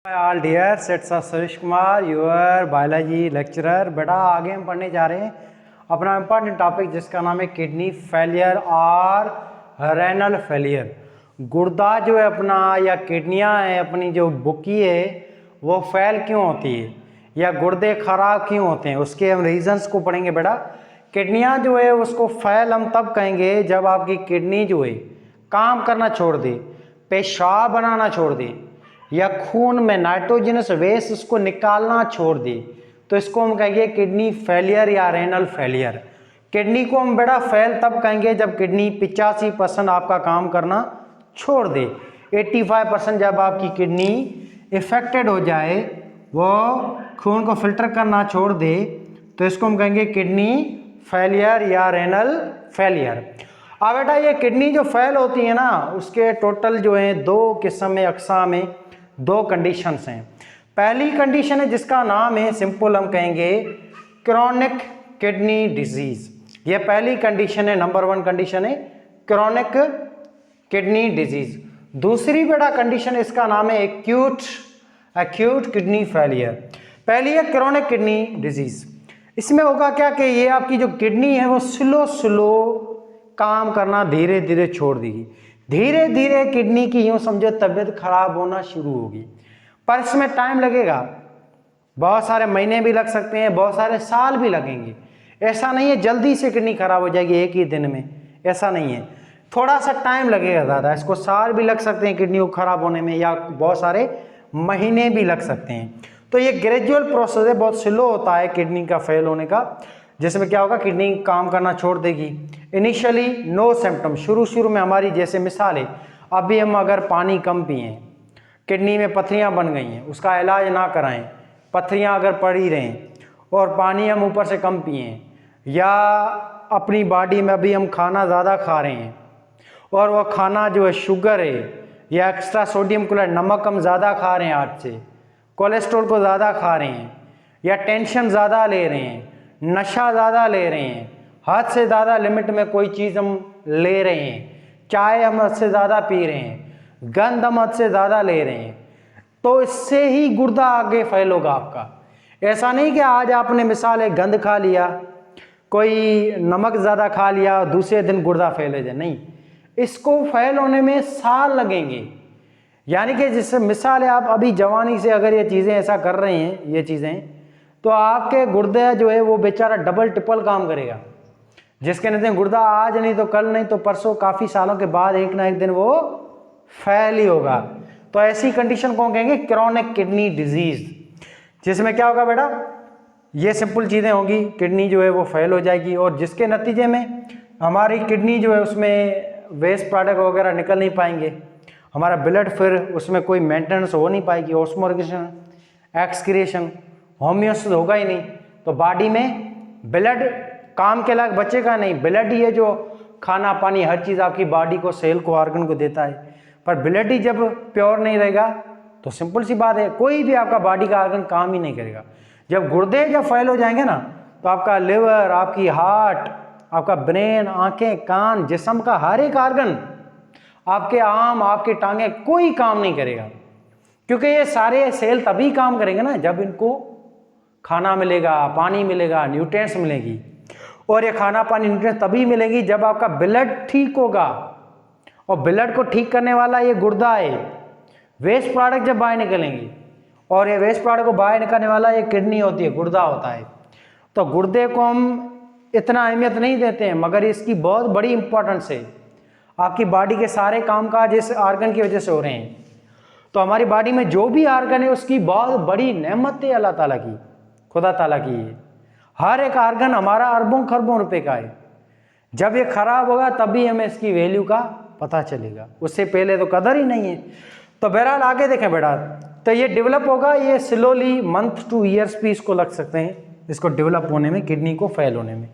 All dear sets of Suresh Kumar your biology lecturer. बेटा आगे हम पढ़ने जा रहे हैं अपना इम्पॉर्टेंट टॉपिक जिसका नाम है किडनी फेलियर और रेनल फेलियर। गुर्दा जो है अपना या किडनियां हैं अपनी जो बुकी है वो फेल क्यों होती है या गुर्दे खराब क्यों होते हैं उसके हम रीजंस को पढ़ेंगे। बेटा किडनियां जो है उसको फेल हम तब कहेंगे जब आपकी किडनी जो है काम करना छोड़ दे, पेशाब बनाना छोड़ दे या खून में नाइट्रोजनस वेस्ट उसको निकालना छोड़ दे, तो इसको हम कहेंगे किडनी फेलियर या रेनल फेलियर। किडनी को हम बेटा फेल तब कहेंगे जब किडनी 85% आपका काम करना छोड़ दे, 85% जब आपकी किडनी इफेक्टेड हो जाए, वो खून को फिल्टर करना छोड़ दे, तो इसको हम कहेंगे किडनी फेलियर या रेनल फेलियर। अब बेटा ये किडनी जो फेल होती है ना उसके टोटल जो है दो किस्म में अक़साम में दो कंडीशंस हैं। पहली कंडीशन है जिसका नाम है सिंपल हम कहेंगे क्रॉनिक किडनी डिजीज। ये पहली कंडीशन है, नंबर 1 कंडीशन है क्रॉनिक किडनी डिजीज। दूसरी बेटा कंडीशन इसका नाम है एक्यूट किडनी फेलियर। पहली है क्रॉनिक किडनी डिजीज। इसमें होगा क्या कि ये आपकी जो किडनी है वो स्लो काम करना धीरे धीरे छोड़ देगी, धीरे धीरे किडनी की यूँ समझो तबीयत खराब होना शुरू होगी। पर इसमें टाइम लगेगा, बहुत सारे महीने भी लग सकते हैं, बहुत सारे साल भी लगेंगे। ऐसा नहीं है जल्दी से किडनी खराब हो जाएगी एक ही दिन में, ऐसा नहीं है, थोड़ा सा टाइम लगेगा ज़्यादा। इसको साल भी लग सकते हैं किडनी को खराब होने में या बहुत सारे महीने भी लग सकते हैं। तो ये ग्रेजुअल प्रोसेस है, बहुत स्लो होता है किडनी का फेल होने का, जिसमें क्या होगा किडनी काम करना छोड़ देगी। इनिशियली नो सिम्टम, शुरू में हमारी जैसे मिसाल है अभी हम अगर पानी कम पिए, किडनी में पथरियां बन गई हैं, उसका इलाज ना कराएं, पथरियां अगर पड़ी रहें और पानी हम ऊपर से कम पिए, या अपनी बॉडी में अभी हम खाना ज़्यादा खा रहे हैं और वह खाना जो है शुगर है या एक्स्ट्रा सोडियम क्लोराइड नमक हम ज़्यादा खा रहे हैं, आज से कोलेस्ट्रॉल को ज़्यादा खा रहे हैं, या टेंशन ज़्यादा ले रहे हैं, नशा ज़्यादा ले रहे हैं, हद से ज़्यादा लिमिट में कोई चीज़ हम ले रहे हैं, चाय हम हद से ज़्यादा पी रहे हैं, गंद हम हद से ज़्यादा ले रहे हैं, तो इससे ही गुर्दा आगे फेल होगा आपका। ऐसा नहीं कि आज आपने मिसाल है गंद खा लिया, कोई नमक ज़्यादा खा लिया, दूसरे दिन गुर्दा फेल हो जाए, नहीं, इसको फेल होने में साल लगेंगे। यानी कि जिससे मिसाल है आप अभी जवानी से अगर ये चीज़ें ऐसा कर रहे हैं, ये चीज़ें, तो आपके गुर्दे जो है वो बेचारा डबल ट्रिपल काम करेगा, जिसके नतीजे गुर्दा आज नहीं तो कल नहीं तो परसों काफ़ी सालों के बाद एक ना एक दिन वो फेल ही होगा। तो ऐसी कंडीशन को कहेंगे क्रॉनिक किडनी डिजीज, जिसमें क्या होगा बेटा ये सिंपल चीज़ें होंगी, किडनी जो है वो फेल हो जाएगी और जिसके नतीजे में हमारी किडनी जो है उसमें वेस्ट प्रोडक्ट वगैरह निकल नहीं पाएंगे, हमारा ब्लड फिर उसमें कोई मेंटेनेंस हो नहीं पाएगी, ऑस्मोरेशन एक्सक्रिएशन होम्योस्टेसिस होगा ही नहीं, तो बॉडी में ब्लड काम के लायक बचेगा नहीं। ब्लड ही है जो खाना पानी हर चीज़ आपकी बॉडी को, सेल को, ऑर्गन को देता है, पर ब्लड ही जब प्योर नहीं रहेगा तो सिंपल सी बात है कोई भी आपका बॉडी का ऑर्गन काम ही नहीं करेगा। जब गुर्दे जब फेल हो जाएंगे ना तो आपका लिवर, आपकी हार्ट, आपका ब्रेन, आंखें, कान, जिस्म का हर एक ऑर्गन, आपके आर्म, आपके टांगे कोई काम नहीं करेगा, क्योंकि ये सारे सेल तभी काम करेंगे ना जब इनको खाना मिलेगा, पानी मिलेगा, न्यूट्रिएंट्स मिलेगी, और ये खाना पानी न्यूट्रिएंट्स तभी मिलेगी जब आपका ब्लड ठीक होगा, और ब्लड को ठीक करने वाला ये गुर्दा है। वेस्ट प्रोडक्ट जब बाहर निकलेंगे और ये वेस्ट प्रोडक्ट को बाहर निकालने वाला ये किडनी होती है, गुर्दा होता है। तो गुर्दे को हम इतना अहमियत नहीं देते हैं, मगर इसकी बहुत बड़ी इंपॉर्टेंस है। आपकी बॉडी के सारे कामकाज इस ऑर्गन की वजह से हो रहे हैं। तो हमारी बॉडी में जो भी ऑर्गन है उसकी बहुत बड़ी नेमत है अल्लाह ताला की, खुदा ताला की है। हर एक ऑर्गन हमारा अरबों खरबों रुपए का है। जब ये खराब होगा तभी हमें इसकी वैल्यू का पता चलेगा, उससे पहले तो कदर ही नहीं है। तो बहरहाल आगे देखें बेटा, तो ये डेवलप होगा, ये स्लोली मंथ टू ईयर्स भी इसको लग सकते हैं, इसको डेवलप होने में, किडनी को फेल होने में।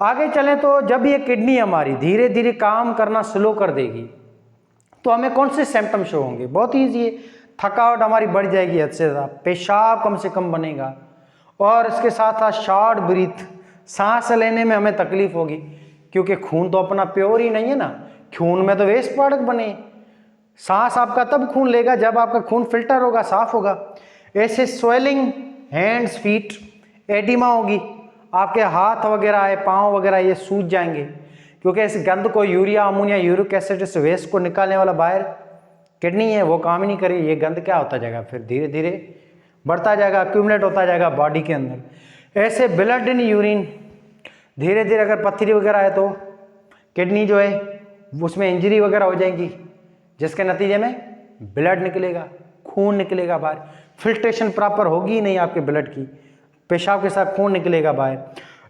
आगे चलें तो जब ये किडनी हमारी धीरे धीरे काम करना स्लो कर देगी तो हमें कौन से सिम्टम शो होंगे? बहुत ईजी है, थकावट हमारी बढ़ जाएगी हद से ज़्यादा, पेशाब कम से कम बनेगा, और इसके साथ साथ शॉर्ट ब्रीथ, सांस लेने में हमें तकलीफ होगी, क्योंकि खून तो अपना प्योर ही नहीं है ना, खून में तो वेस्ट प्रोडक्ट बने, सांस आपका तब खून लेगा जब आपका खून फिल्टर होगा, साफ होगा। ऐसे स्वेलिंग हैंड्स फीट, एडिमा होगी, आपके हाथ वगैरह है, पाँव वगैरह ये सूज जाएंगे, क्योंकि इस गंद को यूरिया अमोनिया यूरिक एसिड इस वेस्ट को निकालने वाला बाहर किडनी है, वो काम ही नहीं करेगी। ये गंद क्या होता जाएगा, फिर धीरे धीरे बढ़ता जाएगा, अक्यूमुलेट होता जाएगा बॉडी के अंदर। ऐसे ब्लड इन यूरिन, धीरे धीरे अगर पथरी वगैरह है तो किडनी जो है उसमें इंजरी वगैरह हो जाएगी, जिसके नतीजे में ब्लड निकलेगा, खून निकलेगा बाहर, फिल्ट्रेशन प्रॉपर होगी ही नहीं आपके ब्लड की, पेशाब के साथ खून निकलेगा बाहर।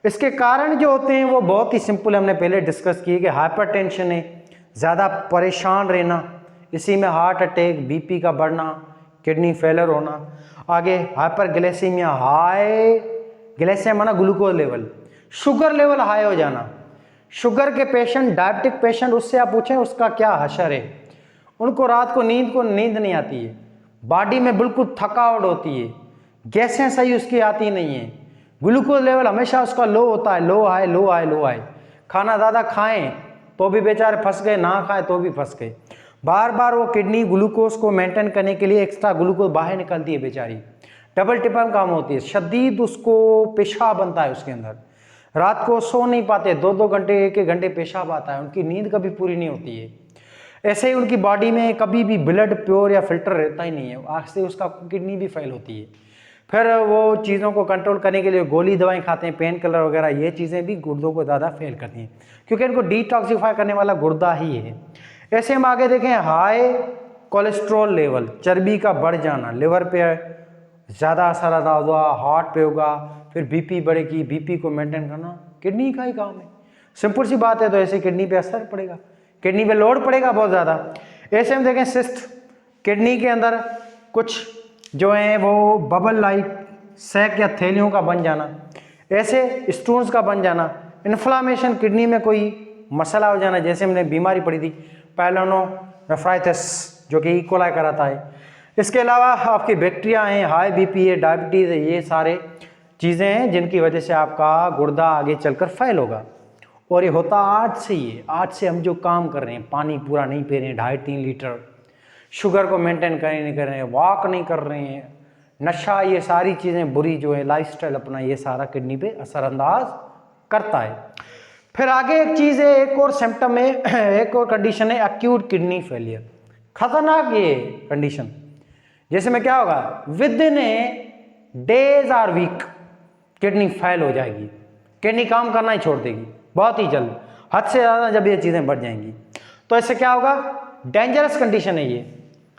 इसके कारण जो होते हैं वो बहुत ही सिंपल, हमने पहले डिस्कस किए कि हाइपरटेंशन है, ज़्यादा परेशान रहना, इसी में हार्ट अटैक, बीपी का बढ़ना, किडनी फेलर होना, आगे हाइपरग्लाइसीमिया, हाई ग्लाइसेमिया माना glucose level, sugar level high हो जाना। शुगर के पेशेंट, डायबिटिक पेशेंट, उससे आप पूछें उसका क्या हशर है, उनको रात को नींद नहीं आती है, बॉडी में बिल्कुल थकावट होती है, गैसें सही उसकी आती नहीं है, ग्लूकोज लेवल हमेशा उसका लो होता है, low high low high low high. खाना ज़्यादा खाएं तो भी बेचारे फंस गए, ना खाएं तो भी फंस गए। बार बार वो किडनी ग्लूकोज को मेंटेन करने के लिए एक्स्ट्रा ग्लूकोज बाहर निकलती है बेचारी, डबल टिपल काम होती है, शदीद उसको पेशाब बनता है उसके अंदर, रात को सो नहीं पाते, 2-2 घंटे 1-1 घंटे पेशाब आता है, उनकी नींद कभी पूरी नहीं होती है। ऐसे ही उनकी बॉडी में कभी भी ब्लड प्योर या फिल्टर रहता ही नहीं है, आग से उसका किडनी भी फेल होती है। फिर वो चीज़ों को कंट्रोल करने के लिए गोली दवाएं खाते हैं, पेन किलर वगैरह, ये चीज़ें भी गुर्दों को ज़्यादा फेल करती हैं, क्योंकि इनको डिटॉक्सिफाई करने वाला गुर्दा ही है। ऐसे हम आगे देखें, हाई कोलेस्ट्रॉल लेवल, चर्बी का बढ़ जाना, लिवर पे ज़्यादा असर आता होगा, हार्ट पे होगा, फिर बीपी बढ़ेगी, बीपी को मेंटेन करना किडनी का ही काम है, सिंपल सी बात है। तो ऐसे किडनी पे असर पड़ेगा, किडनी पे लोड पड़ेगा बहुत ज़्यादा। ऐसे हम देखें सिस्ट, किडनी के अंदर कुछ जो है वो बबल लाइक सैक या थैलियों का बन जाना, ऐसे स्टोन्स का बन जाना, इन्फ्लामेशन, किडनी में कोई मसला हो जाना, जैसे हमने बीमारी पड़ी थी पाइलोनेफ्राइटिस जो कि इकोलाई कराता है। इसके अलावा आपकी बैक्टीरिया हैं, हाई बीपी है, डायबिटीज़ है, ये सारे चीज़ें हैं जिनकी वजह से आपका गुर्दा आगे चलकर फेल होगा। और ये होता आज से ही है, आज से हम जो काम कर रहे हैं, पानी पूरा नहीं पी रहे हैं 2.5-3 लीटर, शुगर को मेंटेन नहीं कर रहे हैं, वॉक नहीं कर रहे हैं, नशा, ये सारी चीज़ें बुरी जो है लाइफस्टाइल अपना, ये सारा किडनी पे असरअंदाज करता है। फिर आगे एक चीज़ है, एक और सिम्टम है, एक और कंडीशन है एक्यूट किडनी फेलियर, खतरनाक ये कंडीशन। जैसे में क्या होगा, within days are weak kidney fail हो जाएगी, किडनी काम करना ही छोड़ देगी बहुत ही जल्द, हद से ज़्यादा जब ये चीज़ें बढ़ जाएंगी। तो इससे क्या होगा, डेंजरस कंडीशन है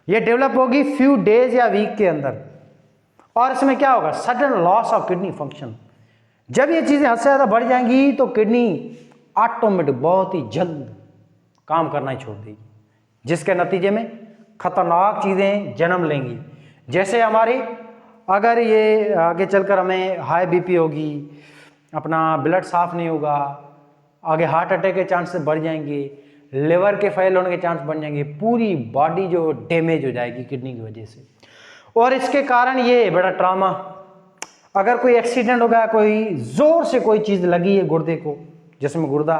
ये डेवलप होगी फ्यू डेज या वीक के अंदर। और इसमें क्या होगा, sudden loss of kidney function. जब ये चीज़ें हद से ज़्यादा बढ़ जाएंगी तो किडनी ऑटोमेटिक बहुत ही जल्द काम करना ही छोड़ देगी, जिसके नतीजे में खतरनाक चीज़ें जन्म लेंगी। जैसे हमारी अगर ये आगे चलकर हमें हाई बीपी होगी, अपना ब्लड साफ नहीं होगा, आगे हार्ट अटैक के चांसेस बढ़ जाएंगे, लिवर के फेल होने के चांस बढ़ जाएंगे, पूरी बॉडी जो डैमेज हो जाएगी किडनी की वजह से। और इसके कारण ये बड़ा ट्रामा, अगर कोई एक्सीडेंट हो गया, कोई जोर से कोई चीज़ लगी है गुर्दे को, जिसमें गुर्दा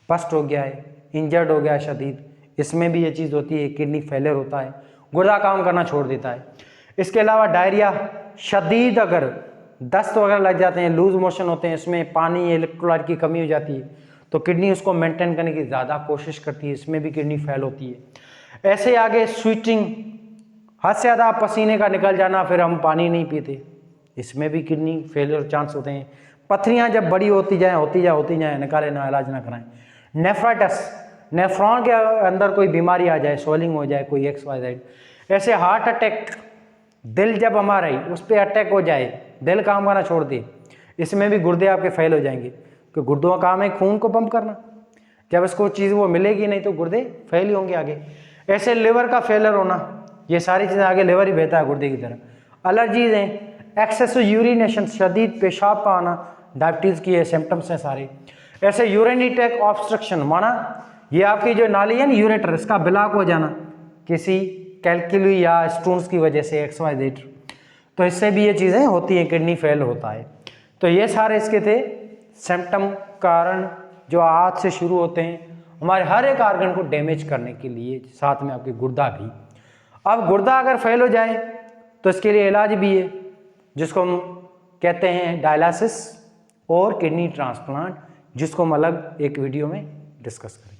बस्ट हो गया है, इंजर्ड हो गया है शदीद, इसमें भी ये चीज़ होती है, किडनी फेलियर होता है, गुर्दा काम करना छोड़ देता है। इसके अलावा डायरिया शदीद, अगर दस्त वगैरह लग जाते हैं, लूज मोशन होते हैं, इसमें पानी इलेक्ट्रोलाइट की कमी हो जाती है, तो किडनी उसको मेंटेन करने की ज़्यादा कोशिश करती है, इसमें भी किडनी फेल होती है। ऐसे आगे स्वीटिंग, हद से ज़्यादा पसीने का निकल जाना, फिर हम पानी नहीं पीते, इसमें भी किडनी फेलियर चांस होते हैं। पथरियाँ जब बड़ी होती जाए निकाले ना, इलाज ना कराएं। नेफ्राइटिस, नेफ्रॉन के अंदर कोई बीमारी आ जाए, स्वेलिंग हो जाए, कोई XYZ। ऐसे हार्ट अटैक, दिल जब हमारा ही उस पर अटैक हो जाए, दिल काम करना छोड़ दे, इसमें भी गुर्दे आपके फेल हो जाएंगे, क्योंकि गुर्दों का काम है खून को पंप करना, जब इसको चीज़ वो मिलेगी नहीं तो गुर्दे फेल ही होंगे आगे। ऐसे लिवर का फेलर होना, ये सारी चीज़ें आगे लिवर ही बहता है गुर्दे की तरह। एलर्जीज हैं, एक्सेसिव यूरिनेशन, शदीद पेशाब का आना, डायबिटीज़ की ये सिम्टम्स हैं सारे। ऐसे यूरिनरी ट्रैक्ट ऑब्स्ट्रक्शन, माना ये आपकी जो नाली है ना यूरेटर, इसका ब्लॉक हो जाना किसी कैलकुली या स्टोन्स की वजह से XYZ, तो इससे भी ये चीज़ें होती हैं, किडनी फेल होता है। तो ये सारे इसके थे सिम्टम, कारण जो आज से शुरू होते हैं, हमारे हर एक आर्गन को डैमेज करने के लिए, साथ में आपके गुर्दा भी। अब गुर्दा अगर फेल हो जाए तो इसके लिए इलाज भी है, जिसको हम कहते हैं डायलिसिस और किडनी ट्रांसप्लांट, जिसको हम अलग एक वीडियो में डिस्कस करेंगे।